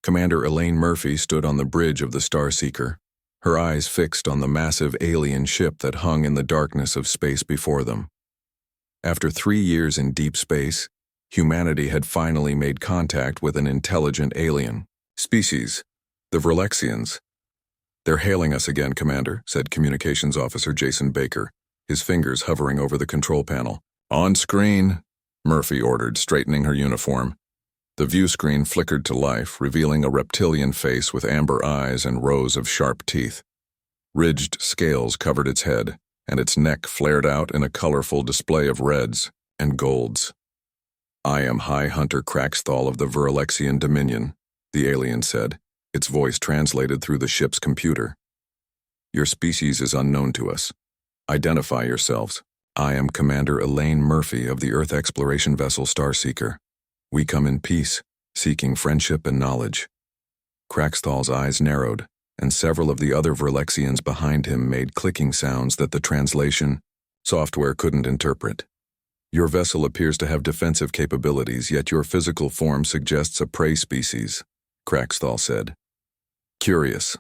Commander Elaine Murphy stood on the bridge of the Starseeker, her eyes fixed on the massive alien ship that hung in the darkness of space before them. After 3 years in deep space, humanity had finally made contact with an intelligent alien species, the Verlexians. "They're hailing us again, Commander," said Communications Officer Jason Baker, his fingers hovering over the control panel. "On screen," Murphy ordered, straightening her uniform. The view screen flickered to life, revealing a reptilian face with amber eyes and rows of sharp teeth. Ridged scales covered its head, and its neck flared out in a colorful display of reds and golds. "I am High Hunter Craxthal of the Verlexian Dominion," the alien said, its voice translated through the ship's computer. "Your species is unknown to us. Identify yourselves." "I am Commander Elaine Murphy of the Earth exploration vessel Starseeker. We come in peace, seeking friendship and knowledge." Craxthal's eyes narrowed, and several of the other Verlexians behind him made clicking sounds that the translation software couldn't interpret. "Your vessel appears to have defensive capabilities, yet your physical form suggests a prey species," Craxthal said. "Curious."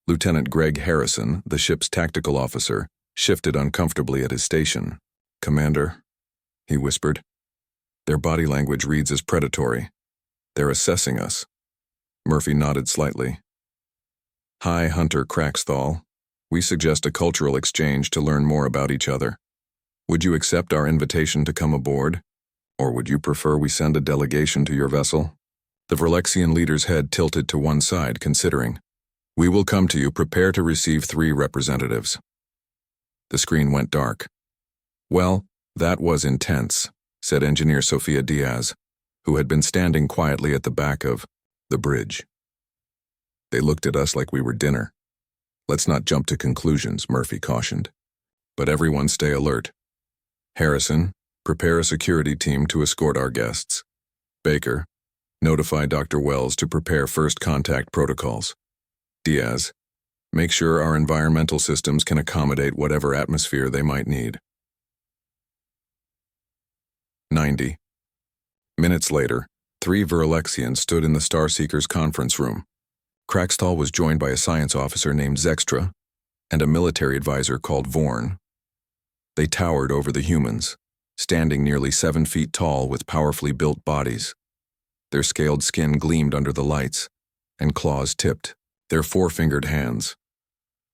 Lieutenant Greg Harrison, the ship's tactical officer, shifted uncomfortably at his station. "Commander," he whispered. "Their body language reads as predatory. They're assessing us." Murphy nodded slightly. "High Hunter Craxthal, we suggest a cultural exchange to learn more about each other. Would you accept our invitation to come aboard? Or would you prefer we send a delegation to your vessel?" The Verlexian leader's head tilted to one side, considering. "We will come to you. Prepare to receive 3 representatives." The screen went dark. "Well, that was intense," said Engineer Sofia Diaz, who had been standing quietly at the back of the bridge. "They looked at us like we were dinner." "Let's not jump to conclusions," Murphy cautioned. "But everyone stay alert. Harrison, prepare a security team to escort our guests. Baker, notify Dr. Wells to prepare first contact protocols. Diaz, make sure our environmental systems can accommodate whatever atmosphere they might need." 90. Minutes later, 3 Verlexians stood in the Starseeker's conference room. Craxthal was joined by a science officer named Zextra and a military advisor called Vorn. They towered over the humans, standing nearly 7 feet tall with powerfully built bodies. Their scaled skin gleamed under the lights, and claws tipped their 4-fingered hands.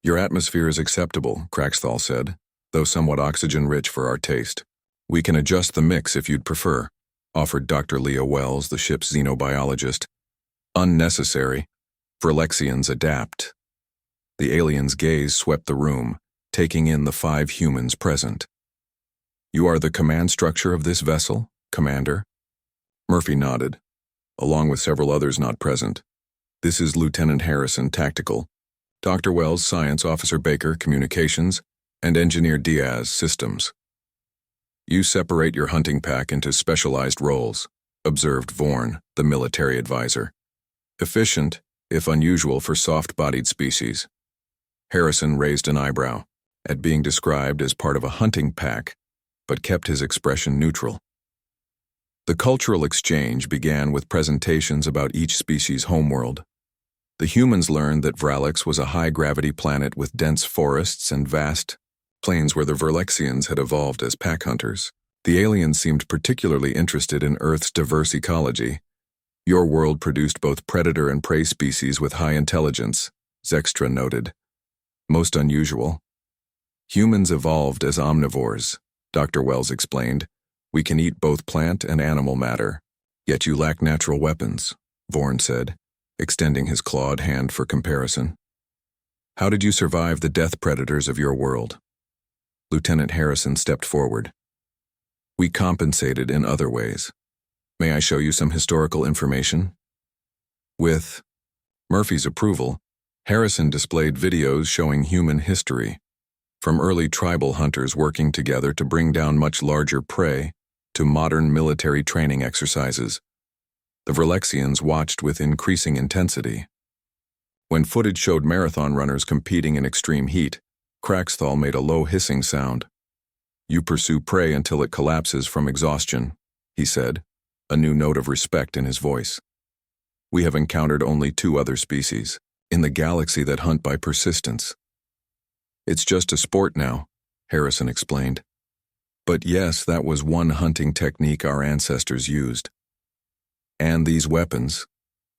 "Your atmosphere is acceptable," Craxthal said, "though somewhat oxygen-rich for our taste. We can adjust the mix if you'd prefer," offered Dr. Leah Wells, the ship's xenobiologist. "Unnecessary. Verlexians adapt." The alien's gaze swept the room, taking in the 5 humans present. "You are the command structure of this vessel, Commander?" Murphy nodded, along with several others not present. "This is Lieutenant Harrison, Tactical, Dr. Wells, Science Officer Baker, Communications, and Engineer Diaz, Systems. You separate your hunting pack into specialized roles," observed Vorn, the military advisor. "Efficient, if unusual for soft-bodied species." Harrison raised an eyebrow at being described as part of a hunting pack, but kept his expression neutral. The cultural exchange began with presentations about each species' homeworld. The humans learned that Vralex was a high-gravity planet with dense forests and vast plains where the Verlexians had evolved as pack hunters. The aliens seemed particularly interested in Earth's diverse ecology. "Your world produced both predator and prey species with high intelligence," Zextra noted. "Most unusual. Humans evolved as omnivores," Dr. Wells explained. "We can eat both plant and animal matter. Yet you lack natural weapons," Vorn said, extending his clawed hand for comparison. "How did you survive the death predators of your world?" Lieutenant Harrison stepped forward. "We compensated in other ways. May I show you some historical information?" With Murphy's approval, Harrison displayed videos showing human history, from early tribal hunters working together to bring down much larger prey to modern military training exercises. The Verlexians watched with increasing intensity. When footage showed marathon runners competing in extreme heat, Craxthal made a low hissing sound. "You pursue prey until it collapses from exhaustion," he said, a new note of respect in his voice. We have encountered only 2 other species in the galaxy that hunt by persistence. It's just a sport now, Harrison explained. But yes, that was one hunting technique our ancestors used. And these weapons,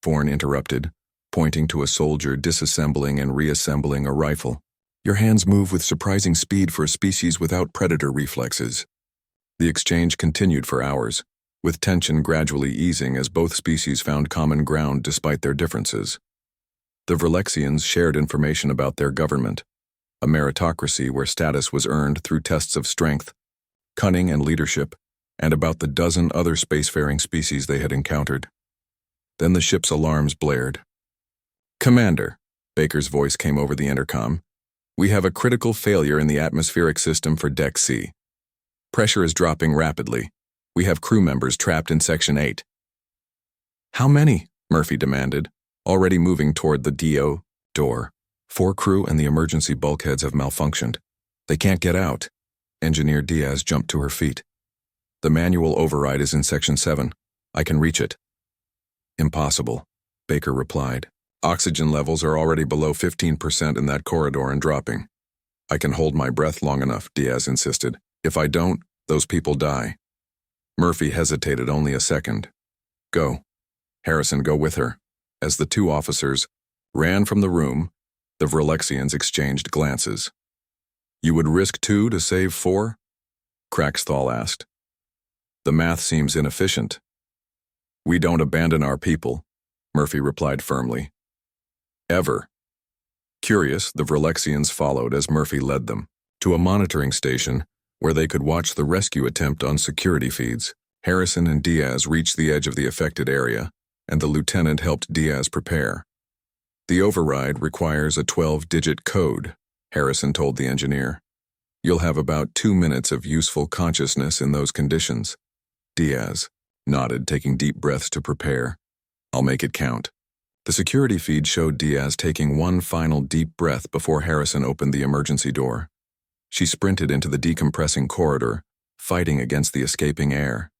Thorne interrupted, pointing to a soldier disassembling and reassembling a rifle. Your hands move with surprising speed for a species without predator reflexes. The exchange continued for hours, with tension gradually easing as both species found common ground despite their differences. The Verlexians shared information about their government, a meritocracy where status was earned through tests of strength, cunning, and leadership, and about the dozen other spacefaring species they had encountered. Then the ship's alarms blared. "Commander," Baker's voice came over the intercom, "we have a critical failure in the atmospheric system for Deck C. Pressure is dropping rapidly. We have crew members trapped in Section 8. "How many?" Murphy demanded, already moving toward the DO door. 4 crew and the emergency bulkheads have malfunctioned. They can't get out." Engineer Diaz jumped to her feet. "The manual override is in Section 7. I can reach it." "Impossible," Baker replied. "Oxygen levels are already below 15% in that corridor and dropping." "I can hold my breath long enough," Diaz insisted. "If I don't, those people die." Murphy hesitated only a second. "Go." Harrison, go with her. As the 2 officers ran from the room, the Verlexians exchanged glances. "You would risk 2 to save 4? Craxthal asked. "The math seems inefficient." "We don't abandon our people," Murphy replied firmly. "Ever." Curious, the Verlexians followed as Murphy led them to a monitoring station where they could watch the rescue attempt on security feeds. Harrison and Diaz reached the edge of the affected area, and the lieutenant helped Diaz prepare. "The override requires a 12-digit code," Harrison told the engineer. "You'll have about 2 minutes of useful consciousness in those conditions." Diaz nodded, taking deep breaths to prepare. "I'll make it count." The security feed showed Diaz taking one final deep breath before Harrison opened the emergency door. She sprinted into the decompressing corridor, fighting against the escaping air.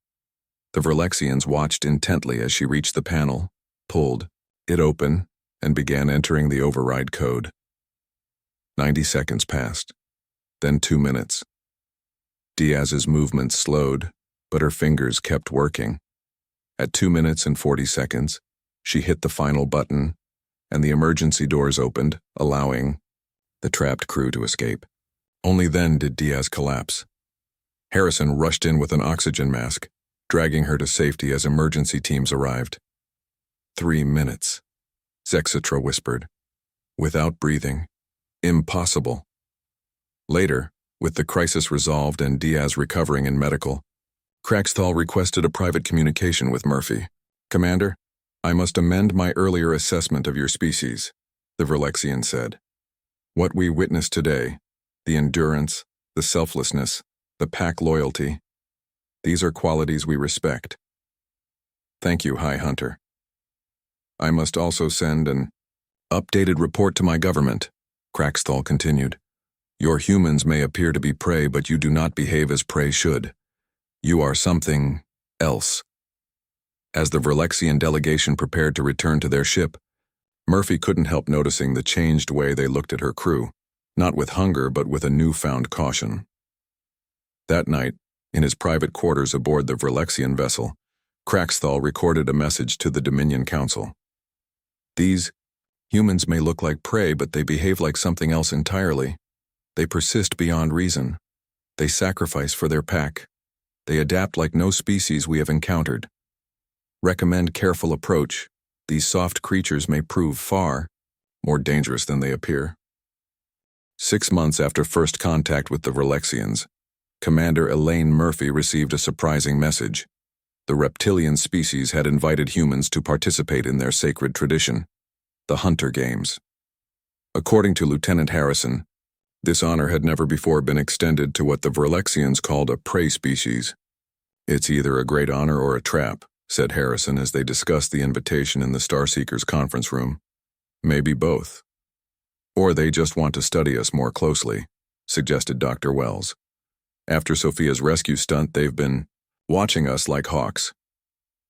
The Verlexians watched intently as she reached the panel, pulled it open, and began entering the override code. 90 seconds passed, then 2 minutes. Diaz's movements slowed, but her fingers kept working. At 2 minutes and 40 seconds, she hit the final button, and the emergency doors opened, allowing the trapped crew to escape. Only then did Diaz collapse. Harrison rushed in with an oxygen mask, dragging her to safety as emergency teams arrived. 3 minutes, Zexitra whispered, without breathing. Impossible. Later, with the crisis resolved and Diaz recovering in medical, Craxthal requested a private communication with Murphy. "Commander, I must amend my earlier assessment of your species," the Verlexian said. "What we witnessed today, the endurance, the selflessness, the pack loyalty, these are qualities we respect. Thank you, High Hunter. I must also send an updated report to my government," Craxthal continued. "Your humans may appear to be prey, but you do not behave as prey should. You are something else." As the Verlexian delegation prepared to return to their ship, Murphy couldn't help noticing the changed way they looked at her crew, not with hunger but with a newfound caution. That night, in his private quarters aboard the Verlexian vessel, Craxthal recorded a message to the Dominion Council. "These humans may look like prey, but they behave like something else entirely. They persist beyond reason. They sacrifice for their pack. They adapt like no species we have encountered. Recommend careful approach. These soft creatures may prove far more dangerous than they appear." 6 months after first contact with the Verlexians, Commander Elaine Murphy received a surprising message. The reptilian species had invited humans to participate in their sacred tradition, the Hunter Games. According to Lieutenant Harrison, this honor had never before been extended to what the Verlexians called a prey species. "It's either a great honor or a trap," said Harrison as they discussed the invitation in the Starseekers conference room. "Maybe both. Or they just want to study us more closely," suggested Dr. Wells. "After Sophia's rescue stunt, they've been watching us like hawks."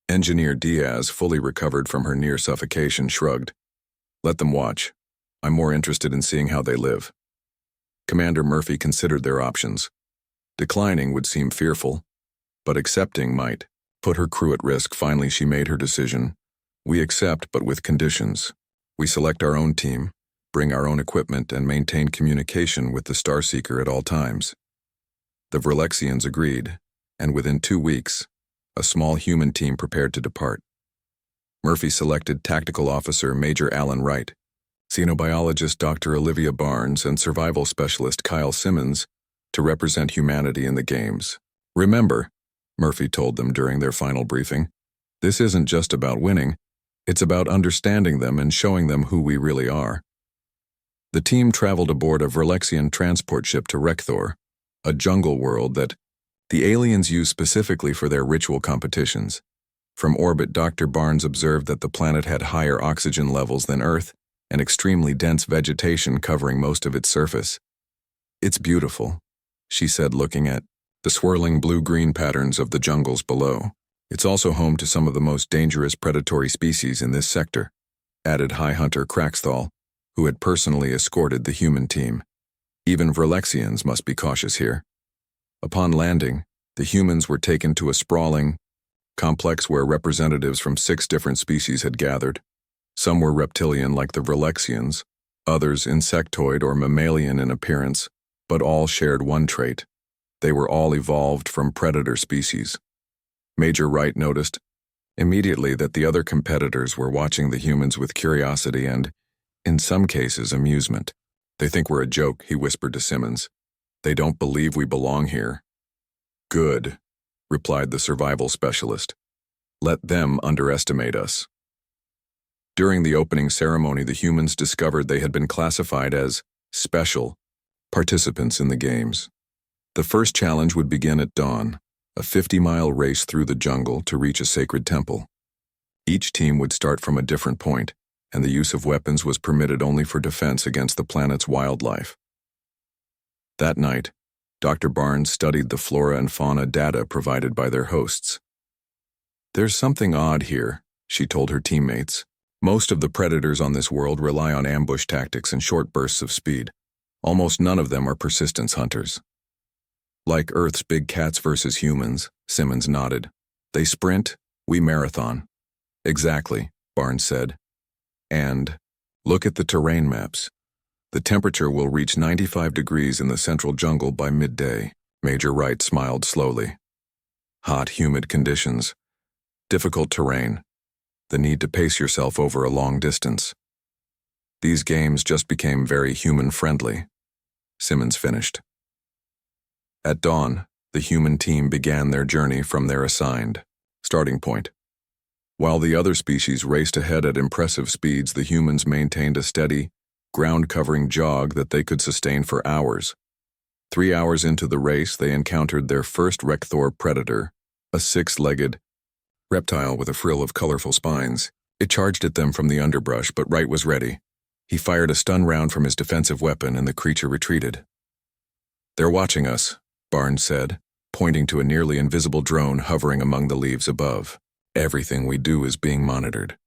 Engineer Diaz, fully recovered from her near suffocation, shrugged. Let them watch. I'm more interested in seeing how they live. Commander Murphy considered their options. Declining would seem fearful, but accepting might put her crew at risk. Finally, she made her decision. We accept, but with conditions. We select our own team, bring our own equipment, and maintain communication with the Starseeker at all times. The Verlexians agreed, and within 2 weeks, a small human team prepared to depart. Murphy selected Tactical Officer Major Alan Wright, Xenobiologist Dr. Olivia Barnes, and Survival Specialist Kyle Simmons to represent humanity in the games. Remember, Murphy told them during their final briefing, this isn't just about winning, it's about understanding them and showing them who we really are. The team traveled aboard a Verlexian transport ship to Rekthor, a jungle world that the aliens use specifically for their ritual competitions. From orbit, Dr. Barnes observed that the planet had higher oxygen levels than Earth and extremely dense vegetation covering most of its surface. It's beautiful, she said, looking at the swirling blue-green patterns of the jungles below. It's also home to some of the most dangerous predatory species in this sector, added High Hunter Craxthal, who had personally escorted the human team. Even Verlexians must be cautious here. Upon landing, the humans were taken to a sprawling complex where representatives from 6 different species had gathered. Some were reptilian like the Verlexians, others insectoid or mammalian in appearance, but all shared one trait. They were all evolved from predator species. Major Wright noticed immediately that the other competitors were watching the humans with curiosity and, in some cases, amusement. They think we're a joke, he whispered to Simmons. They don't believe we belong here. Good, replied the survival specialist. Let them underestimate us. During the opening ceremony, the humans discovered they had been classified as special participants in the games. The first challenge would begin at dawn, a 50-mile race through the jungle to reach a sacred temple. Each team would start from a different point, and the use of weapons was permitted only for defense against the planet's wildlife. That night, Dr. Barnes studied the flora and fauna data provided by their hosts. There's something odd here, she told her teammates. Most of the predators on this world rely on ambush tactics and short bursts of speed. Almost none of them are persistence hunters. Like Earth's big cats versus humans, Simmons nodded. They sprint, we marathon. Exactly, Barnes said. And look at the terrain maps. The temperature will reach 95 degrees in the central jungle by midday. Major Wright smiled slowly. Hot, humid conditions. Difficult terrain. The need to pace yourself over a long distance. These games just became very human-friendly. Simmons finished. At dawn, the human team began their journey from their assigned starting point. While the other species raced ahead at impressive speeds, the humans maintained a steady, ground-covering jog that they could sustain for hours. 3 hours into the race, they encountered their first Rekthor predator, a 6-legged reptile with a frill of colorful spines. It charged at them from the underbrush, but Wright was ready. He fired a stun round from his defensive weapon, and the creature retreated. They're watching us, Barnes said, pointing to a nearly invisible drone hovering among the leaves above. Everything we do is being monitored.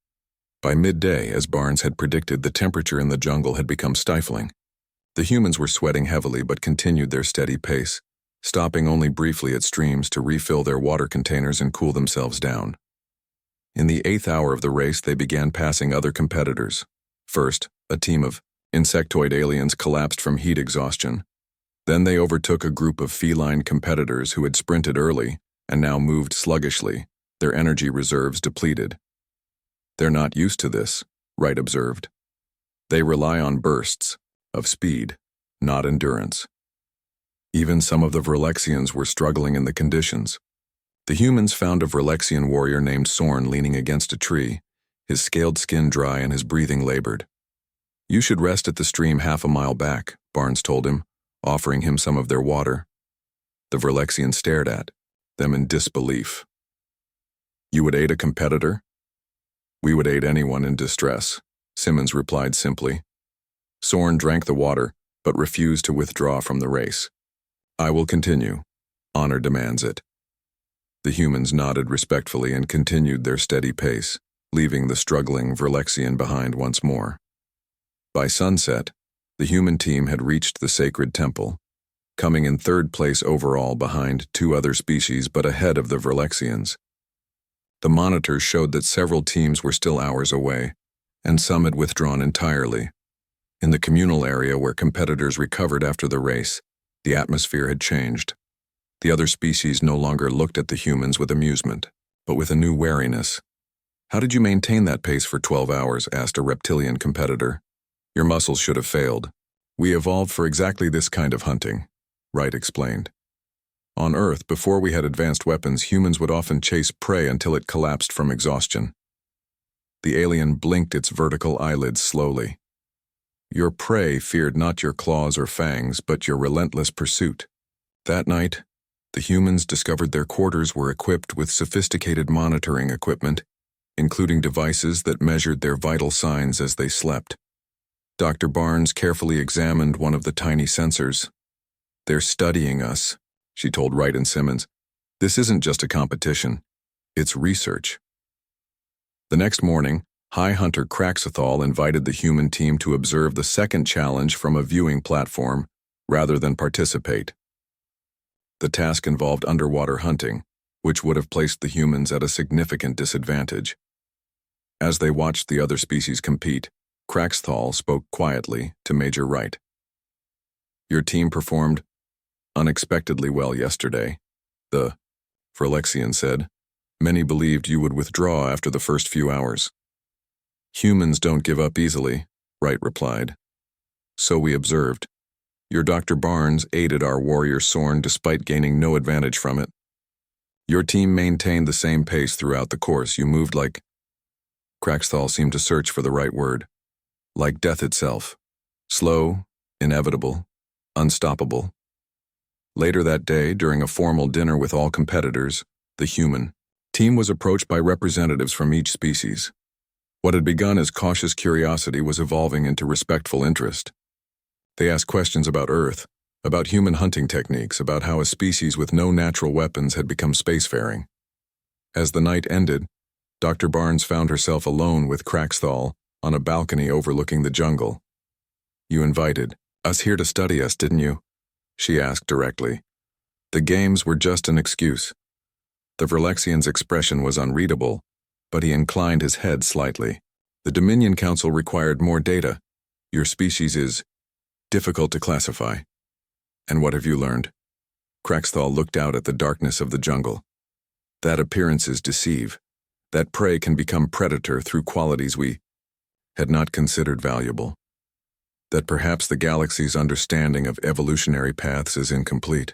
By midday, as Barnes had predicted, the temperature in the jungle had become stifling. The humans were sweating heavily but continued their steady pace, stopping only briefly at streams to refill their water containers and cool themselves down. In the 8th hour of the race, they began passing other competitors. First, a team of insectoid aliens collapsed from heat exhaustion. Then they overtook a group of feline competitors who had sprinted early and now moved sluggishly, their energy reserves depleted. They're not used to this, Wright observed. They rely on bursts of speed, not endurance. Even some of the Verlexians were struggling in the conditions. The humans found a Verlexian warrior named Sorn leaning against a tree, his scaled skin dry and his breathing labored. You should rest at the stream half a mile back, Barnes told him, offering him some of their water. The Verlexian stared at them in disbelief. You would aid a competitor? We would aid anyone in distress, Simmons replied simply. Sorn drank the water, but refused to withdraw from the race. I will continue. Honor demands it. The humans nodded respectfully and continued their steady pace, leaving the struggling Verlexian behind once more. By sunset, the human team had reached the sacred temple, coming in third place overall behind two other species but ahead of the Verlexians. The monitors showed that several teams were still hours away, and some had withdrawn entirely. In the communal area where competitors recovered after the race, the atmosphere had changed. The other species no longer looked at the humans with amusement, but with a new wariness. "How did you maintain that pace for 12 hours?" asked a reptilian competitor. "Your muscles should have failed. We evolved for exactly this kind of hunting," Wright explained. "On Earth, before we had advanced weapons, humans would often chase prey until it collapsed from exhaustion." The alien blinked its vertical eyelids slowly. "Your prey feared not your claws or fangs, but your relentless pursuit." That night, the humans discovered their quarters were equipped with sophisticated monitoring equipment, including devices that measured their vital signs as they slept. Dr. Barnes carefully examined one of the tiny sensors. "They're studying us," she told Wright and Simmons. "This isn't just a competition, it's research." The next morning, High Hunter Craxathal invited the human team to observe the second challenge from a viewing platform, rather than participate. The task involved underwater hunting, which would have placed the humans at a significant disadvantage. As they watched the other species compete, Craxathal spoke quietly to Major Wright. "Your team performed unexpectedly well yesterday," the Verlexian said. "Many believed you would withdraw after the first few hours." "Humans don't give up easily," Wright replied. "So we observed. Your Dr. Barnes aided our warrior Sorn despite gaining no advantage from it. Your team maintained the same pace throughout the course. You moved like—" Craxathal seemed to search for the right word. "Like death itself. Slow, inevitable, unstoppable." Later that day, during a formal dinner with all competitors, the human team was approached by representatives from each species. What had begun as cautious curiosity was evolving into respectful interest. They asked questions about Earth, about human hunting techniques, about how a species with no natural weapons had become spacefaring. As the night ended, Dr. Barnes found herself alone with Craxathal on a balcony overlooking the jungle. "You invited us here to study us, didn't you?" she asked directly. The games were just an excuse. The Verlexian's expression was unreadable, but he inclined his head slightly. "The Dominion Council required more data. Your species is difficult to classify." "And what have you learned?" Craxathal looked out at the darkness of the jungle. "That appearances deceive. That prey can become predator through qualities we had not considered valuable. That perhaps the galaxy's understanding of evolutionary paths is incomplete."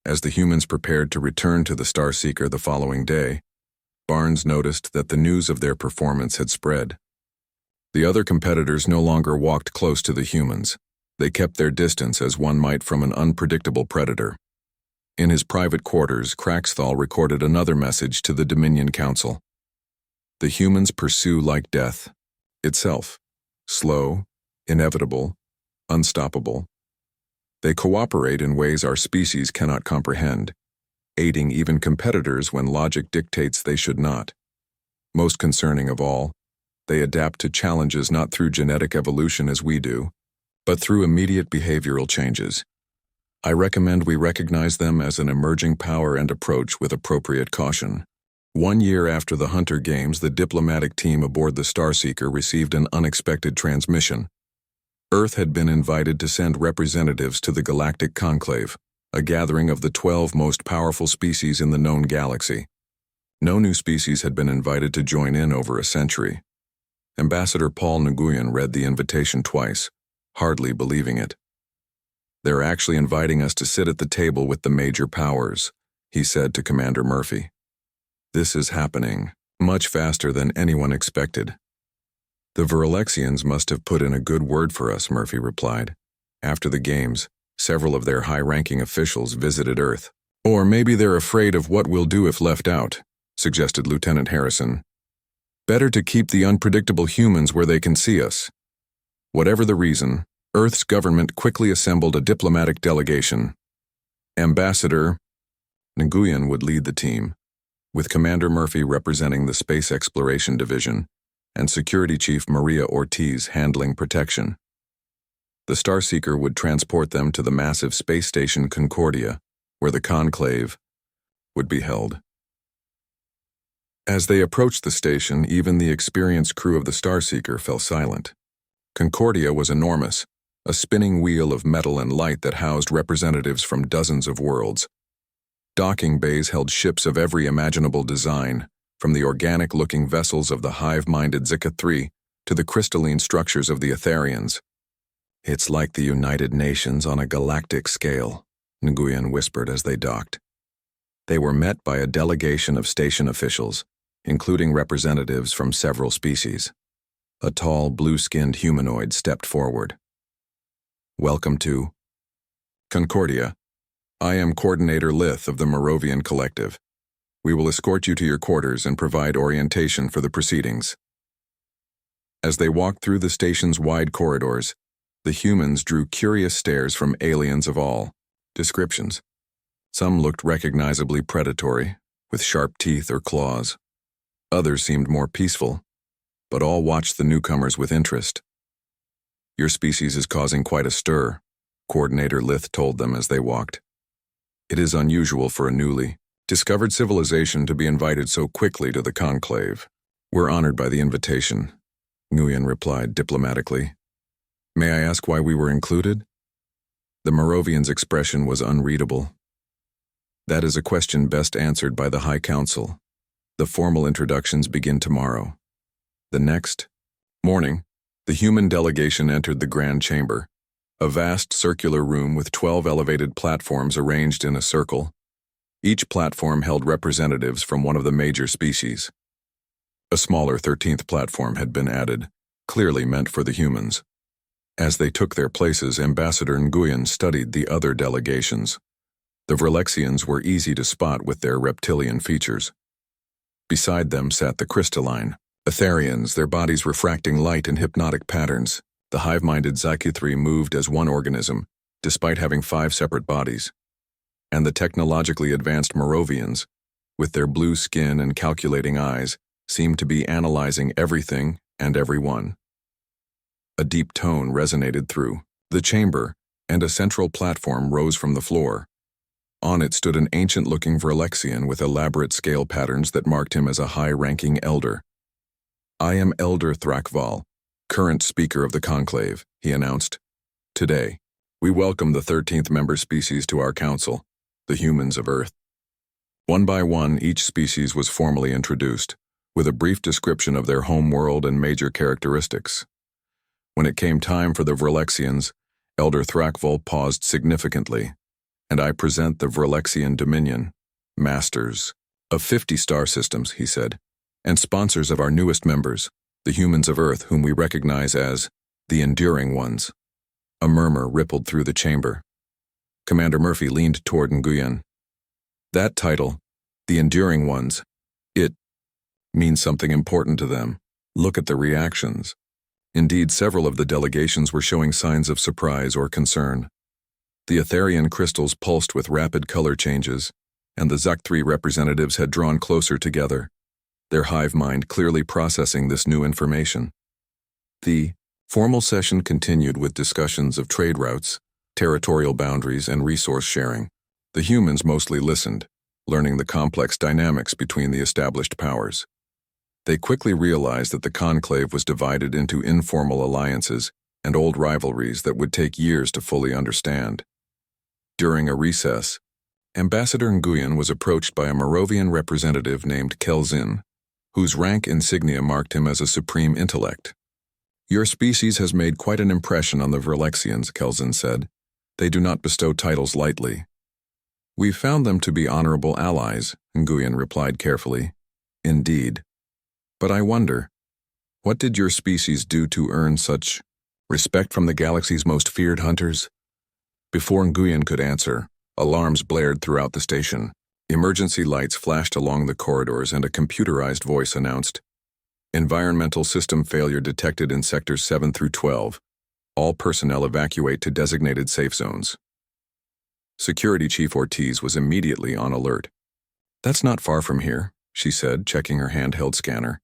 As the humans prepared to return to the Starseeker the following day, Barnes noticed that the news of their performance had spread. The other competitors no longer walked close to the humans. They kept their distance as one might from an unpredictable predator. In his private quarters, Craxathal recorded another message to the Dominion Council. "The humans pursue like death itself, slow, inevitable, unstoppable. They cooperate in ways our species cannot comprehend, aiding even competitors when logic dictates they should not. Most concerning of all, they adapt to challenges not through genetic evolution as we do, but through immediate behavioral changes. I recommend we recognize them as an emerging power and approach with appropriate caution." 1 year after the Hunter Games, the diplomatic team aboard the Starseeker received an unexpected transmission. Earth had been invited to send representatives to the Galactic Conclave, a gathering of the 12 most powerful species in the known galaxy. No new species had been invited to join in over a century. Ambassador Paul Nguyen read the invitation twice, hardly believing it. "They're actually inviting us to sit at the table with the major powers," he said to Commander Murphy. "This is happening much faster than anyone expected." "The Verlexians must have put in a good word for us," Murphy replied. "After the games, several of their high-ranking officials visited Earth." "Or maybe they're afraid of what we'll do if left out," suggested Lieutenant Harrison. "Better to keep the unpredictable humans where they can see us." Whatever the reason, Earth's government quickly assembled a diplomatic delegation. Ambassador Nguyen would lead the team, with Commander Murphy representing the Space Exploration Division and Security Chief Maria Ortiz handling protection. The Starseeker would transport them to the massive space station Concordia, where the conclave would be held. As they approached the station, even the experienced crew of the Starseeker fell silent. Concordia was enormous, a spinning wheel of metal and light that housed representatives from dozens of worlds. Docking bays held ships of every imaginable design, from the organic-looking vessels of the hive-minded Zika-3 to the crystalline structures of the Etherians. "It's like the United Nations on a galactic scale," Nguyen whispered as they docked. They were met by a delegation of station officials, including representatives from several species. A tall, blue-skinned humanoid stepped forward. "Welcome to Concordia. I am Coordinator Lith of the Moravian Collective. We will escort you to your quarters and provide orientation for the proceedings." As they walked through the station's wide corridors, the humans drew curious stares from aliens of all descriptions. Some looked recognizably predatory, with sharp teeth or claws. Others seemed more peaceful, but all watched the newcomers with interest. "Your species is causing quite a stir," Coordinator Lith told them as they walked. "It is unusual for a newly discovered civilization to be invited so quickly to the conclave. We're honored by the invitation," Nguyen replied diplomatically. "May I ask why we were included?" The Moravian's expression was unreadable. "That is a question best answered by the High Council. The formal introductions begin tomorrow." The next morning, the human delegation entered the Grand Chamber, a vast circular room with 12 elevated platforms arranged in a circle. Each platform held representatives from one of the major species. A smaller 13th platform had been added, clearly meant for the humans. As they took their places, Ambassador Nguyen studied the other delegations. The Vrelexians were easy to spot with their reptilian features. Beside them sat the crystalline Etherians, their bodies refracting light in hypnotic patterns. The hive-minded Zika-3 moved as one organism, despite having 5 separate bodies. And the technologically advanced Moravians, with their blue skin and calculating eyes, seemed to be analyzing everything and everyone. A deep tone resonated through the chamber, and a central platform rose from the floor. On it stood an ancient-looking Vrelexian with elaborate scale patterns that marked him as a high-ranking elder. "I am Elder Thrakval, current speaker of the conclave," he announced. "Today, we welcome the 13th member species to our council, the humans of Earth." One by one, each species was formally introduced, with a brief description of their home world and major characteristics. When it came time for the Vrelexians, Elder Thrakval paused significantly. "And I present the Vrelexian Dominion, masters of 50 star systems," he said, "and sponsors of our newest members, the humans of Earth, whom we recognize as the Enduring Ones." A murmur rippled through the chamber. Commander Murphy leaned toward Nguyen. "That title, the Enduring Ones, it means something important to them. Look at the reactions." Indeed, several of the delegations were showing signs of surprise or concern. The Etherian crystals pulsed with rapid color changes, and the Zuk-3 representatives had drawn closer together, their hive mind clearly processing this new information. The formal session continued with discussions of trade routes, territorial boundaries, and resource sharing. The humans mostly listened, learning the complex dynamics between the established powers. They quickly realized that the conclave was divided into informal alliances and old rivalries that would take years to fully understand. During a recess, Ambassador Nguyen was approached by a Moravian representative named Kelzin, whose rank insignia marked him as a supreme intellect. "Your species has made quite an impression on the Vrelexians," Kelzin said. "They do not bestow titles lightly." "We found them to be honorable allies," Nguyen replied carefully. "Indeed. But I wonder, what did your species do to earn such respect from the galaxy's most feared hunters?" Before Nguyen could answer, alarms blared throughout the station. Emergency lights flashed along the corridors and a computerized voice announced, "Environmental system failure detected in sectors 7 through 12. All personnel evacuate to designated safe zones." Security Chief Ortiz was immediately on alert. "That's not far from here," she said, checking her handheld scanner.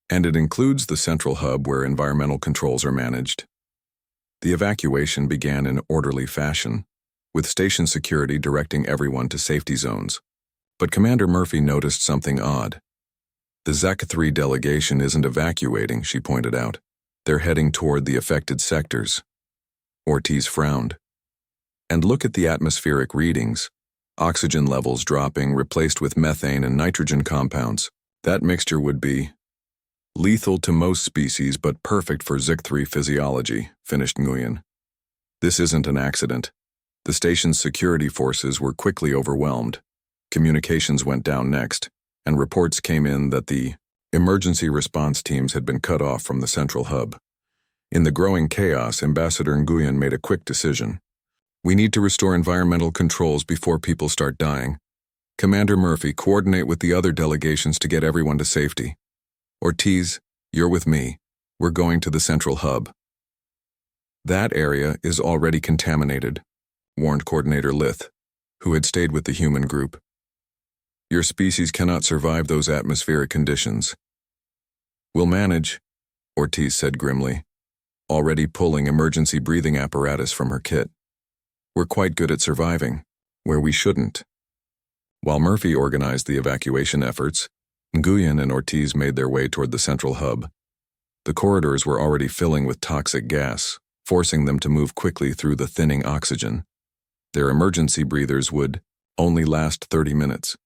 "And it includes the central hub where environmental controls are managed." The evacuation began in orderly fashion, with station security directing everyone to safety zones. But Commander Murphy noticed something odd. "The ZAC-3 delegation isn't evacuating," she pointed out. "They're heading toward the affected sectors." Ortiz frowned. "And look at the atmospheric readings. Oxygen levels dropping, replaced with methane and nitrogen compounds. That mixture would be lethal to most species but perfect for ZIC-3 physiology," finished Nguyen. "This isn't an accident." The station's security forces were quickly overwhelmed. Communications went down next, and reports came in that the emergency response teams had been cut off from the central hub. In the growing chaos, Ambassador Nguyen made a quick decision. "We need to restore environmental controls before people start dying. Commander Murphy, coordinate with the other delegations to get everyone to safety. Ortiz, you're with me. We're going to the central hub." "That area is already contaminated," warned Coordinator Lith, who had stayed with the human group. "Your species cannot survive those atmospheric conditions." "We'll manage," Ortiz said grimly, already pulling emergency breathing apparatus from her kit. "We're quite good at surviving, where we shouldn't." While Murphy organized the evacuation efforts, Nguyen and Ortiz made their way toward the central hub. The corridors were already filling with toxic gas, forcing them to move quickly through the thinning oxygen. Their emergency breathers would only last 30 minutes.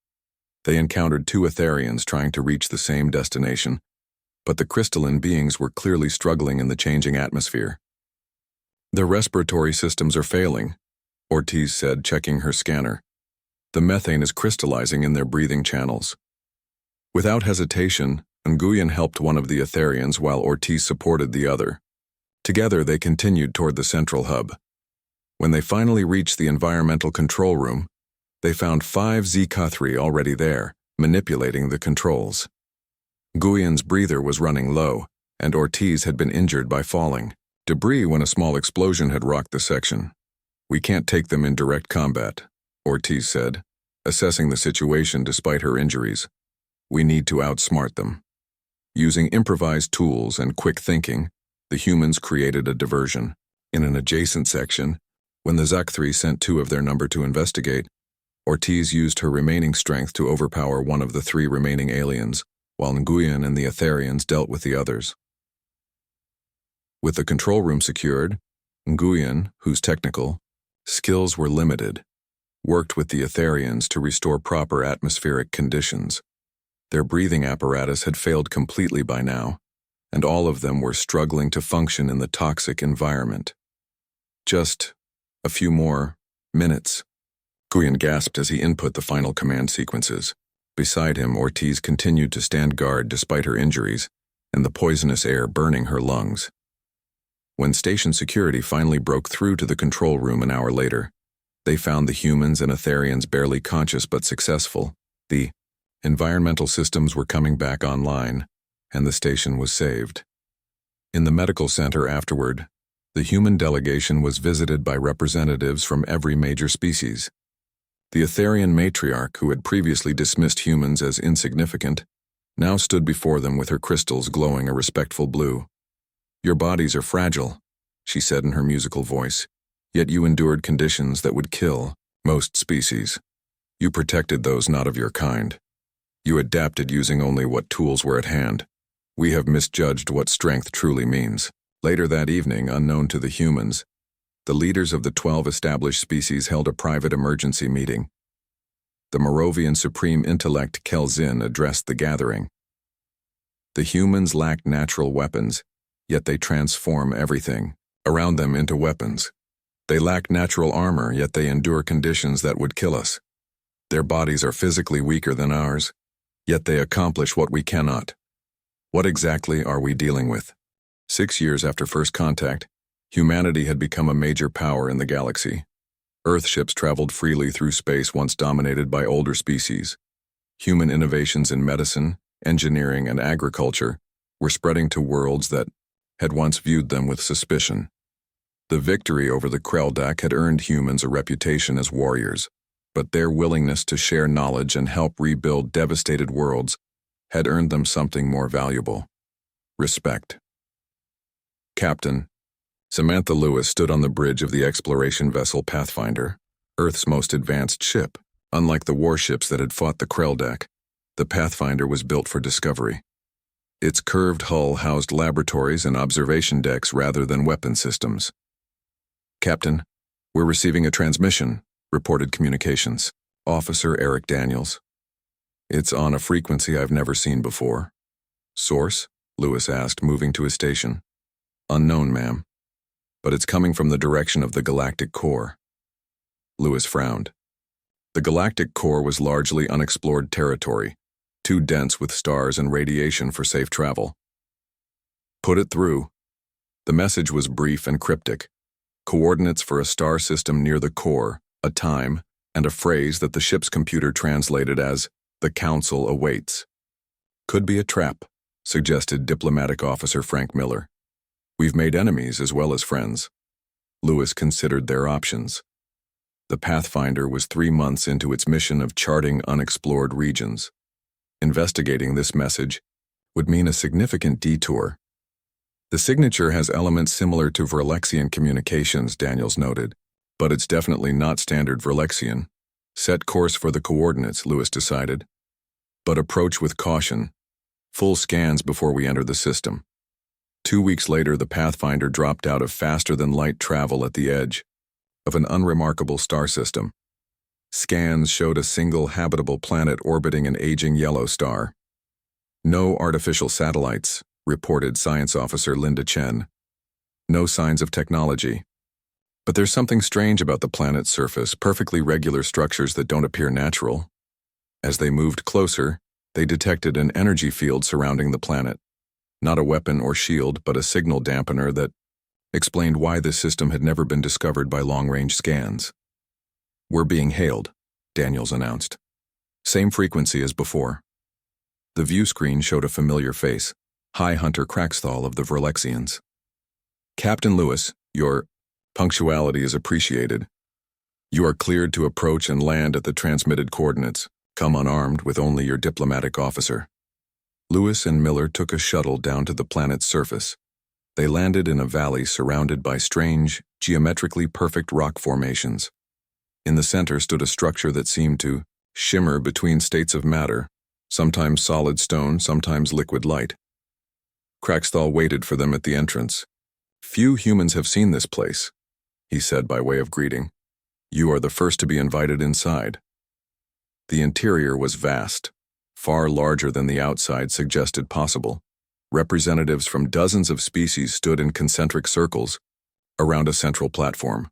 They encountered two Etherians trying to reach the same destination, but the crystalline beings were clearly struggling in the changing atmosphere. "Their respiratory systems are failing," Ortiz said, checking her scanner. "The methane is crystallizing in their breathing channels." Without hesitation, Nguyen helped one of the Etherians while Ortiz supported the other. Together they continued toward the central hub. When they finally reached the environmental control room, they found 5 ZK-3 already there, manipulating the controls. Nguyen's breather was running low, and Ortiz had been injured by falling debris when a small explosion had rocked the section. "We can't take them in direct combat," Ortiz said, assessing the situation despite her injuries. "We need to outsmart them." Using improvised tools and quick thinking, the humans created a diversion. In an adjacent section, when the ZAC-3 sent 2 of their number to investigate, Ortiz used her remaining strength to overpower one of the 3 remaining aliens, while Nguyen and the Etherians dealt with the others. With the control room secured, Nguyen, whose technical skills were limited, worked with the Etherians to restore proper atmospheric conditions. Their breathing apparatus had failed completely by now, and all of them were struggling to function in the toxic environment. "Just a few more minutes," Nguyen gasped as he input the final command sequences. Beside him, Ortiz continued to stand guard despite her injuries and the poisonous air burning her lungs. When station security finally broke through to the control room an hour later, they found the humans and Etherians barely conscious but successful. The environmental systems were coming back online, and the station was saved. In the medical center afterward, the human delegation was visited by representatives from every major species. The Etherian matriarch, who had previously dismissed humans as insignificant, now stood before them with her crystals glowing a respectful blue. "Your bodies are fragile," she said in her musical voice, "yet you endured conditions that would kill most species. You protected those not of your kind. You adapted using only what tools were at hand. We have misjudged what strength truly means." Later that evening, unknown to the humans, the leaders of the 12 established species held a private emergency meeting. The Moravian Supreme Intellect Kelzin addressed the gathering. The humans lacked natural weapons, yet they transform everything around them into weapons. They lack natural armor, yet they endure conditions that would kill us. Their bodies are physically weaker than ours, yet they accomplish what we cannot. What exactly are we dealing with? 6 years after first contact, humanity had become a major power in the galaxy. Earthships traveled freely through space once dominated by older species. Human innovations in medicine, engineering, and agriculture were spreading to worlds that had once viewed them with suspicion. The victory over the Kreldak had earned humans a reputation as warriors, but their willingness to share knowledge and help rebuild devastated worlds had earned them something more valuable: respect. Captain Samantha Lewis stood on the bridge of the exploration vessel Pathfinder, Earth's most advanced ship. Unlike the warships that had fought the Kreldak, the Pathfinder was built for discovery. Its curved hull housed laboratories and observation decks rather than weapon systems. "Captain, we're receiving a transmission," reported communications officer Eric Daniels. "It's on a frequency I've never seen before." "Source?" Lewis asked, moving to his station. "Unknown, ma'am. But it's coming from the direction of the galactic core." Lewis frowned. The galactic core was largely unexplored territory, too dense with stars and radiation for safe travel. "Put it through." The message was brief and cryptic: coordinates for a star system near the core, a time, and a phrase that the ship's computer translated as, "The Council awaits." "Could be a trap," suggested diplomatic officer Frank Miller. "We've made enemies as well as friends." Lewis considered their options. The Pathfinder was 3 months into its mission of charting unexplored regions. Investigating this message would mean a significant detour. "The signature has elements similar to Verlexian communications," Daniels noted, "but it's definitely not standard Verlexian." "Set course for the coordinates," Lewis decided. "But approach with caution. Full scans before we enter the system." 2 weeks later, the Pathfinder dropped out of faster-than-light travel at the edge of an unremarkable star system. Scans showed a single habitable planet orbiting an aging yellow star. "No artificial satellites," reported Science Officer Linda Chen. "No signs of technology. But there's something strange about the planet's surface, perfectly regular structures that don't appear natural." As they moved closer, they detected an energy field surrounding the planet. Not a weapon or shield, but a signal dampener that explained why this system had never been discovered by long-range scans. "We're being hailed," Daniels announced. "Same frequency as before." The view screen showed a familiar face: High Hunter Craxthal of the Verlexians. "Captain Lewis, your punctuality is appreciated. You are cleared to approach and land at the transmitted coordinates. Come unarmed with only your diplomatic officer." Lewis and Miller took a shuttle down to the planet's surface. They landed in a valley surrounded by strange, geometrically perfect rock formations. In the center stood a structure that seemed to shimmer between states of matter, sometimes solid stone, sometimes liquid light. Craxthal waited for them at the entrance. "Few humans have seen this place," he said by way of greeting. "You are the first to be invited inside." The interior was vast, far larger than the outside suggested possible. Representatives from dozens of species stood in concentric circles around a central platform.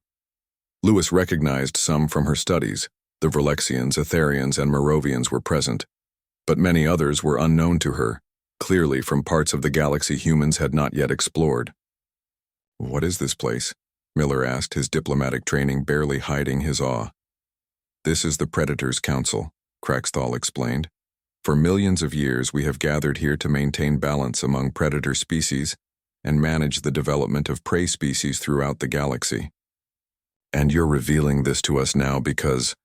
Lewis recognized some from her studies. The Verlexians, Etherians, and Moravians were present, but many others were unknown to her, clearly from parts of the galaxy humans had not yet explored. "What is this place?" Miller asked, his diplomatic training barely hiding his awe. "This is the Predators' Council," Craxthal explained. "For millions of years we have gathered here to maintain balance among predator species and manage the development of prey species throughout the galaxy." "And you're revealing this to us now because—"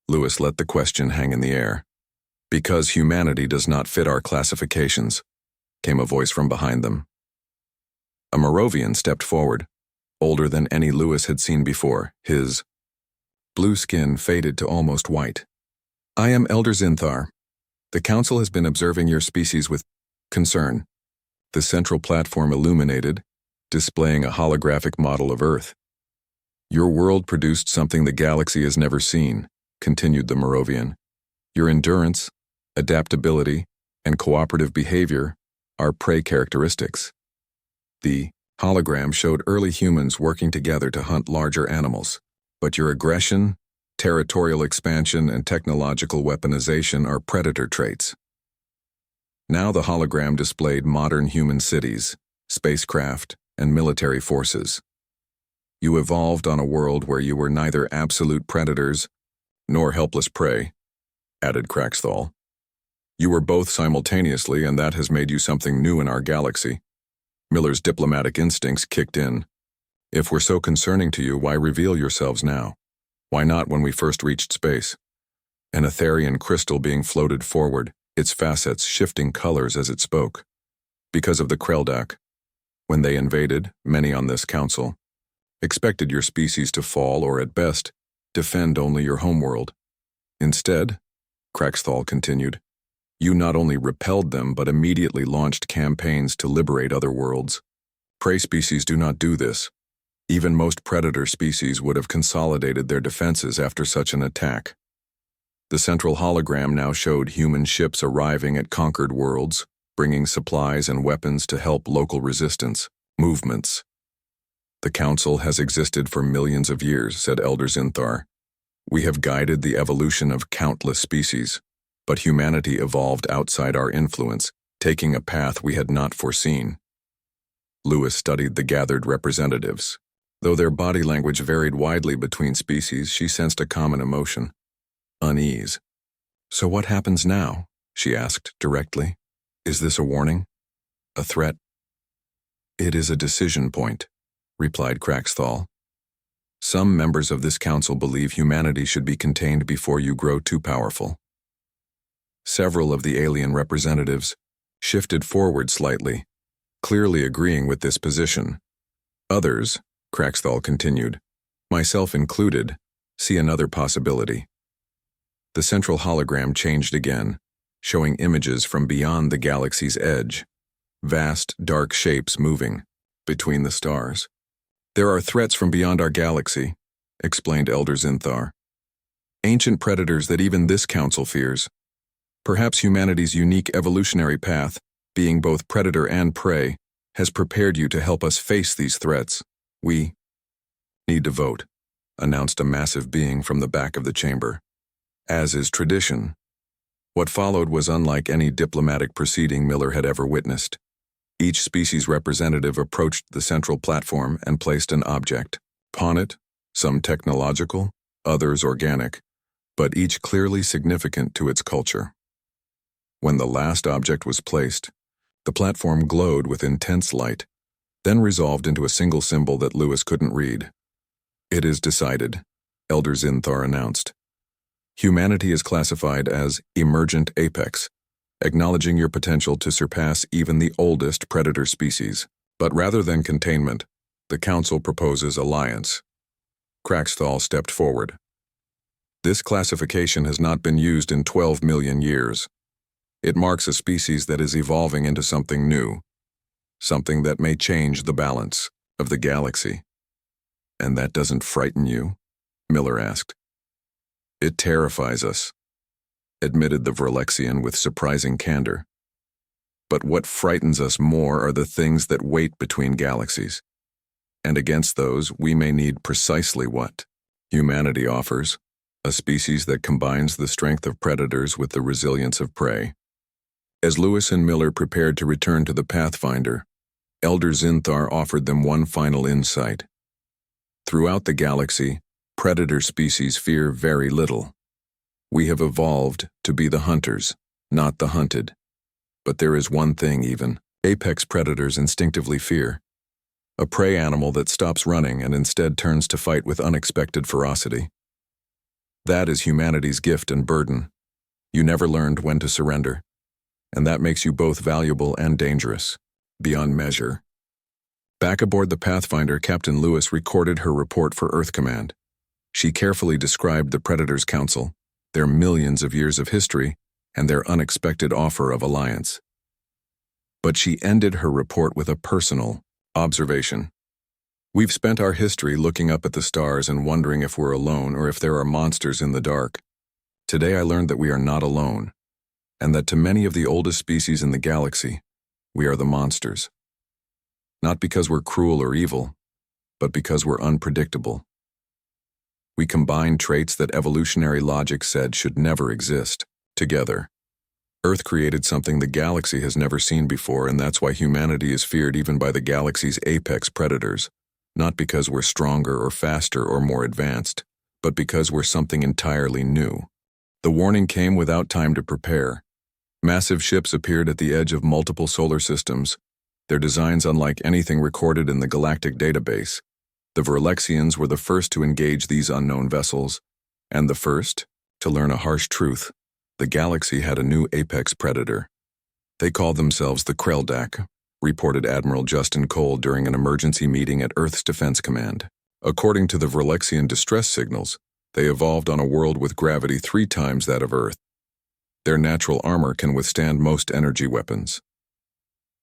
Lewis let the question hang in the air. "Because humanity does not fit our classifications," came a voice from behind them. A Moravian stepped forward, older than any Lewis had seen before. His blue skin faded to almost white. "I am Elder Zinthar. The Council has been observing your species with concern." The central platform illuminated, displaying a holographic model of Earth. "Your world produced something the galaxy has never seen," continued the Moravian. "Your endurance, adaptability, and cooperative behavior are prey characteristics." The hologram showed early humans working together to hunt larger animals, but your aggression, territorial expansion, and technological weaponization are predator traits. Now the hologram displayed modern human cities, spacecraft, and military forces. "You evolved on a world where you were neither absolute predators nor helpless prey," added Craxthal. "You were both simultaneously, and that has made you something new in our galaxy." Miller's diplomatic instincts kicked in. If we're so concerning to you, why reveal yourselves now? Why not when we first reached space? An Etherian crystal being floated forward, its facets shifting colors as it spoke. Because of the Kreldak. When they invaded, many on this council expected your species to fall or, at best, defend only your homeworld. Instead, Craxthal continued, you not only repelled them but immediately launched campaigns to liberate other worlds. Prey species do not do this. Even most predator species would have consolidated their defenses after such an attack. The central hologram now showed human ships arriving at conquered worlds, bringing supplies and weapons to help local resistance movements. The Council has existed for millions of years, said Elder Zinthar. We have guided the evolution of countless species, but humanity evolved outside our influence, taking a path we had not foreseen. Lewis studied the gathered representatives. Though their body language varied widely between species, she sensed a common emotion: unease. So what happens now? She asked directly. Is this a warning? A threat? It is a decision point, replied Craxthal. Some members of this council believe humanity should be contained before you grow too powerful. Several of the alien representatives shifted forward slightly, clearly agreeing with this position. Others, Craxthal continued, myself included, see another possibility. The central hologram changed again, showing images from beyond the galaxy's edge, vast, dark shapes moving between the stars. There are threats from beyond our galaxy, explained Elder Zinthar. Ancient predators that even this council fears. Perhaps humanity's unique evolutionary path, being both predator and prey, has prepared you to help us face these threats. We need to vote, announced a massive being from the back of the chamber. As is tradition, what followed was unlike any diplomatic proceeding Miller had ever witnessed. Each species representative approached the central platform and placed an object upon it, some technological, others organic, but each clearly significant to its culture. When the last object was placed, the platform glowed with intense light, then resolved into a single symbol that Lewis couldn't read. It is decided, Elder Zinthar announced. Humanity is classified as emergent apex, acknowledging your potential to surpass even the oldest predator species. But rather than containment, the Council proposes alliance. Craxthal stepped forward. This classification has not been used in 12 million years. It marks a species that is evolving into something new, something that may change the balance of the galaxy. And that doesn't frighten you? Miller asked. It terrifies us, admitted the Verlexian with surprising candor. But what frightens us more are the things that wait between galaxies. And against those, we may need precisely what humanity offers, a species that combines the strength of predators with the resilience of prey. As Lewis and Miller prepared to return to the Pathfinder, Elder Zinthar offered them one final insight. Throughout the galaxy, predator species fear very little. We have evolved to be the hunters, not the hunted. But there is one thing even apex predators instinctively fear: a prey animal that stops running and instead turns to fight with unexpected ferocity. That is humanity's gift and burden. You never learned when to surrender, and that makes you both valuable and dangerous, beyond measure. Back aboard the Pathfinder, Captain Lewis recorded her report for Earth Command. She carefully described the Predators' Council, their millions of years of history, and their unexpected offer of alliance. But she ended her report with a personal observation. We've spent our history looking up at the stars and wondering if we're alone or if there are monsters in the dark. Today I learned that we are not alone, and that to many of the oldest species in the galaxy, we are the monsters. Not because we're cruel or evil, but because we're unpredictable. We combine traits that evolutionary logic said should never exist, together. Earth created something the galaxy has never seen before, and that's why humanity is feared even by the galaxy's apex predators. Not because we're stronger or faster or more advanced, but because we're something entirely new. The warning came without time to prepare. Massive ships appeared at the edge of multiple solar systems, their designs unlike anything recorded in the galactic database. The Verlexians were the first to engage these unknown vessels, and the first to learn a harsh truth. The galaxy had a new apex predator. They called themselves the Kreldak, reported Admiral Justin Cole during an emergency meeting at Earth's Defense Command. According to the Verlexian distress signals, they evolved on a world with gravity 3 times that of Earth. Their natural armor can withstand most energy weapons.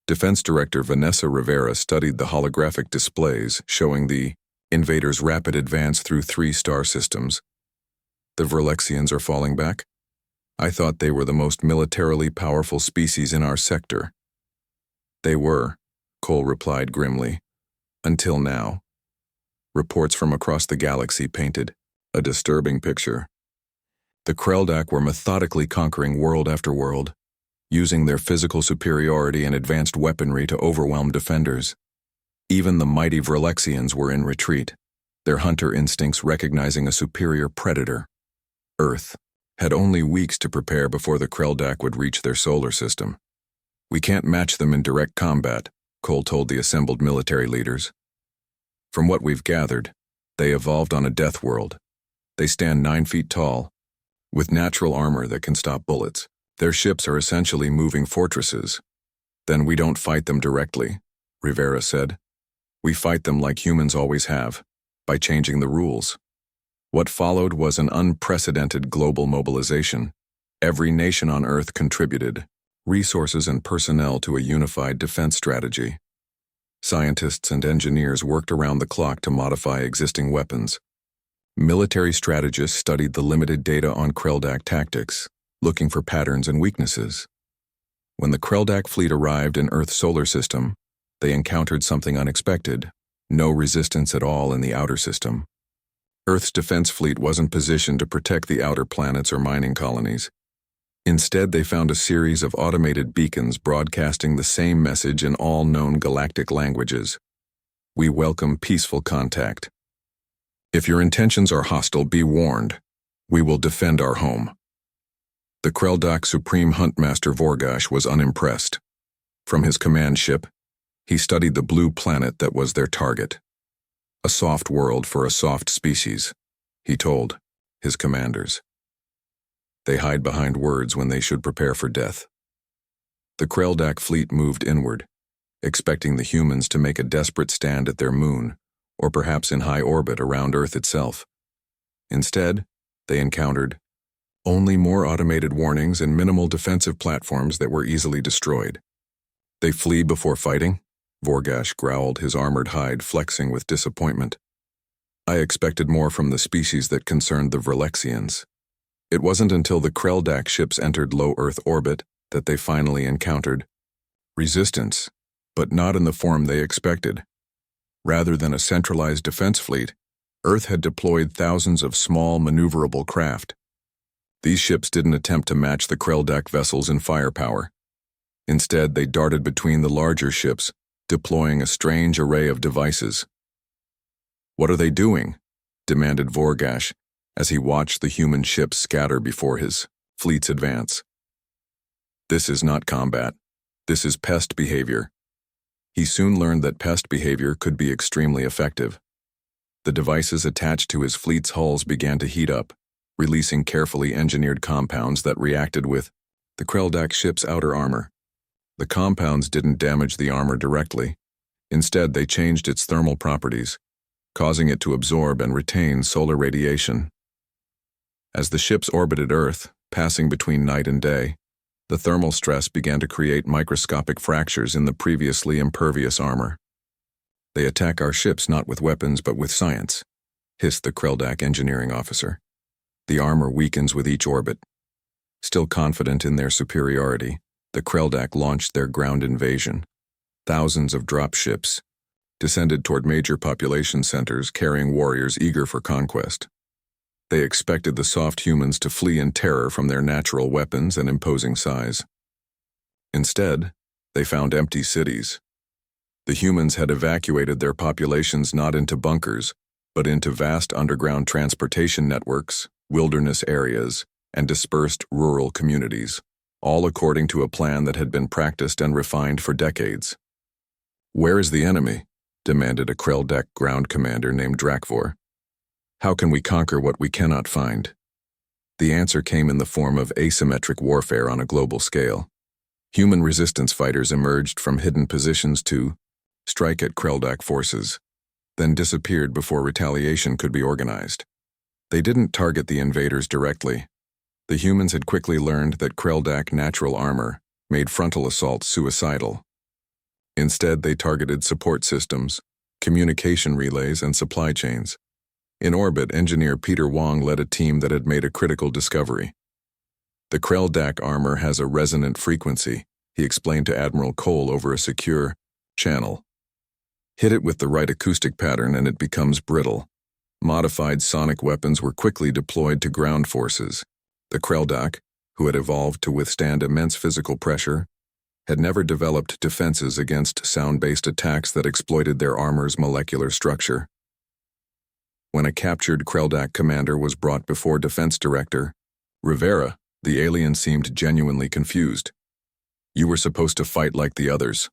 Defense Director Vanessa Rivera studied the holographic displays showing the invaders' rapid advance through 3 star systems. The Verlexians are falling back? I thought they were the most militarily powerful species in our sector. They were, Cole replied grimly. Until now. Reports from across the galaxy painted a disturbing picture. The Kreldak were methodically conquering world after world, using their physical superiority and advanced weaponry to overwhelm defenders. Even the mighty Verlexians were in retreat, their hunter instincts recognizing a superior predator. Earth had only weeks to prepare before the Kreldak would reach their solar system. We can't match them in direct combat, Cole told the assembled military leaders. From what we've gathered, they evolved on a death world. They stand 9 feet tall, with natural armor that can stop bullets. Their ships are essentially moving fortresses. Then we don't fight them directly, Rivera said. We fight them like humans always have, by changing the rules. What followed was an unprecedented global mobilization. Every nation on Earth contributed resources and personnel to a unified defense strategy. Scientists and engineers worked around the clock to modify existing weapons. Military strategists studied the limited data on Kreldak tactics, looking for patterns and weaknesses. When the Kreldak fleet arrived in Earth's solar system, they encountered something unexpected: no resistance at all in the outer system. Earth's defense fleet wasn't positioned to protect the outer planets or mining colonies. Instead, they found a series of automated beacons broadcasting the same message in all known galactic languages. We welcome peaceful contact. If your intentions are hostile, be warned. We will defend our home. The Kreldak Supreme Huntmaster Vorgash was unimpressed. From his command ship, he studied the blue planet that was their target. A soft world for a soft species, he told his commanders. They hide behind words when they should prepare for death. The Kreldak fleet moved inward, expecting the humans to make a desperate stand at their moon, or perhaps in high orbit around Earth itself. Instead, they encountered only more automated warnings and minimal defensive platforms that were easily destroyed. They flee before fighting? Vorgash growled, his armored hide flexing with disappointment. I expected more from the species that concerned the Verlexians. It wasn't until the Kreldak ships entered low Earth orbit that they finally encountered resistance, but not in the form they expected. Rather than a centralized defense fleet, Earth had deployed thousands of small, maneuverable craft. These ships didn't attempt to match the Kreldak vessels in firepower. Instead, they darted between the larger ships, deploying a strange array of devices. What are they doing? Demanded Vorgash, as he watched the human ships scatter before his fleet's advance. This is not combat. This is pest behavior. He soon learned that pest behavior could be extremely effective. The devices attached to his fleet's hulls began to heat up, releasing carefully engineered compounds that reacted with the Kreldak ship's outer armor. The compounds didn't damage the armor directly. Instead, they changed its thermal properties, causing it to absorb and retain solar radiation. As the ships orbited Earth, passing between night and day, the thermal stress began to create microscopic fractures in the previously impervious armor. They attack our ships not with weapons but with science, hissed the Kreldak engineering officer. The armor weakens with each orbit. Still confident in their superiority, the Kreldak launched their ground invasion. Thousands of drop ships descended toward major population centers carrying warriors eager for conquest. They expected the soft humans to flee in terror from their natural weapons and imposing size. Instead, they found empty cities. The humans had evacuated their populations not into bunkers, but into vast underground transportation networks, wilderness areas, and dispersed rural communities, all according to a plan that had been practiced and refined for decades. Where is the enemy? demanded a Kreldak ground commander named Drakvor. How can we conquer what we cannot find? The answer came in the form of asymmetric warfare on a global scale. Human resistance fighters emerged from hidden positions to strike at Kreldak forces, then disappeared before retaliation could be organized. They didn't target the invaders directly. The humans had quickly learned that Kreldak natural armor made frontal assaults suicidal. Instead, they targeted support systems, communication relays, and supply chains. In orbit, engineer Peter Wong led a team that had made a critical discovery. The Kreldak armor has a resonant frequency, he explained to Admiral Cole over a secure channel. Hit it with the right acoustic pattern and it becomes brittle. Modified sonic weapons were quickly deployed to ground forces. The Kreldak, who had evolved to withstand immense physical pressure, had never developed defenses against sound-based attacks that exploited their armor's molecular structure. When a captured Kreldak commander was brought before Defense Director Rivera, the alien seemed genuinely confused. You were supposed to fight like the others,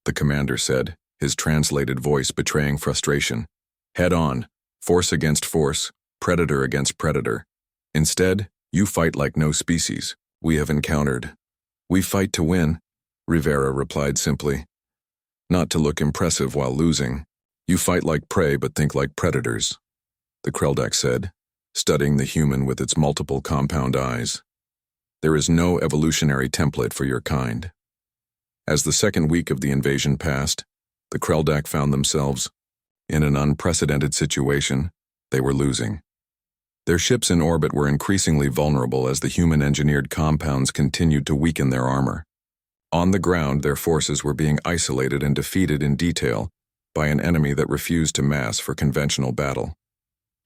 the commander said, his translated voice betraying frustration. Head on, force against force, predator against predator. Instead, you fight like no species we have encountered. We fight to win, Rivera replied simply. Not to look impressive while losing. You fight like prey but think like predators, the Kreldak said, studying the human with its multiple compound eyes. There is no evolutionary template for your kind. As the second week of the invasion passed, the Kreldak found themselves in an unprecedented situation. They were losing. Their ships in orbit were increasingly vulnerable as the human-engineered compounds continued to weaken their armor. On the ground, their forces were being isolated and defeated in detail by an enemy that refused to mass for conventional battle.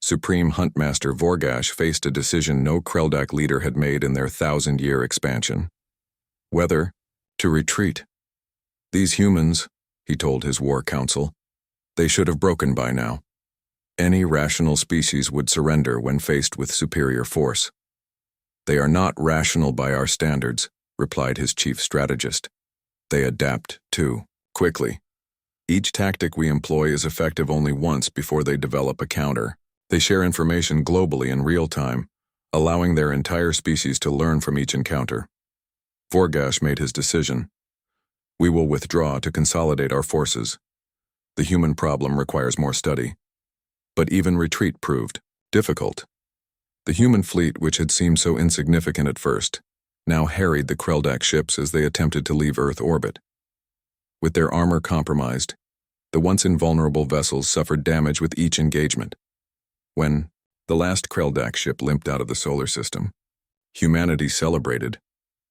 Supreme Huntmaster Vorgash faced a decision no Kreldak leader had made in their 1,000-year expansion. Whether to retreat. These humans, he told his war council, they should have broken by now. Any rational species would surrender when faced with superior force. They are not rational by our standards, replied his chief strategist. They adapt, too, quickly. Each tactic we employ is effective only once before they develop a counter. They share information globally in real time, allowing their entire species to learn from each encounter. Vorgash made his decision. We will withdraw to consolidate our forces. The human problem requires more study. But even retreat proved difficult. The human fleet, which had seemed so insignificant at first, now harried the Kreldak ships as they attempted to leave Earth orbit. With their armor compromised, the once invulnerable vessels suffered damage with each engagement. When the last Kreldak ship limped out of the solar system, humanity celebrated,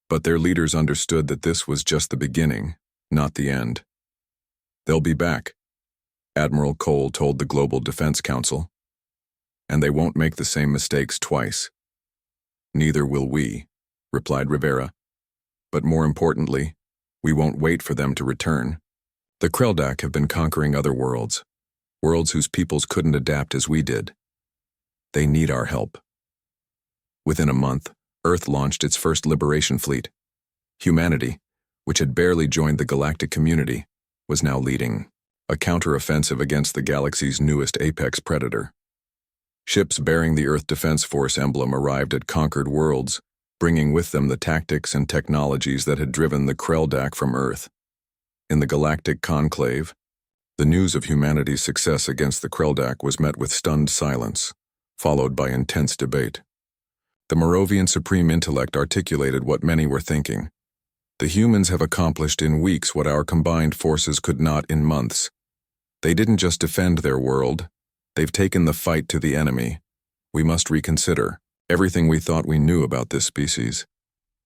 but their leaders understood that this was just the beginning, not the end. They'll be back, Admiral Cole told the Global Defense Council, and they won't make the same mistakes twice. Neither will we, replied Rivera. But more importantly, we won't wait for them to return. The Kreldak have been conquering other worlds, worlds whose peoples couldn't adapt as we did. They need our help. Within a month, Earth launched its first liberation fleet. Humanity, which had barely joined the galactic community, was now leading a counter-offensive against the galaxy's newest apex predator. Ships bearing the Earth Defense Force emblem arrived at conquered worlds, bringing with them the tactics and technologies that had driven the Kreldak from Earth. In the galactic conclave, the news of humanity's success against the Kreldak was met with stunned silence, followed by intense debate. The Moravian Supreme Intellect articulated what many were thinking. The humans have accomplished in weeks what our combined forces could not in months. They didn't just defend their world, they've taken the fight to the enemy. We must reconsider everything we thought we knew about this species.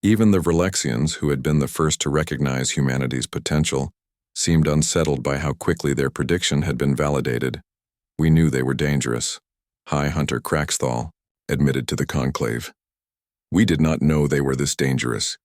Even the Verlexians, who had been the first to recognize humanity's potential, seemed unsettled by how quickly their prediction had been validated. We knew they were dangerous, High Hunter Craxthal admitted to the conclave. We did not know they were this dangerous,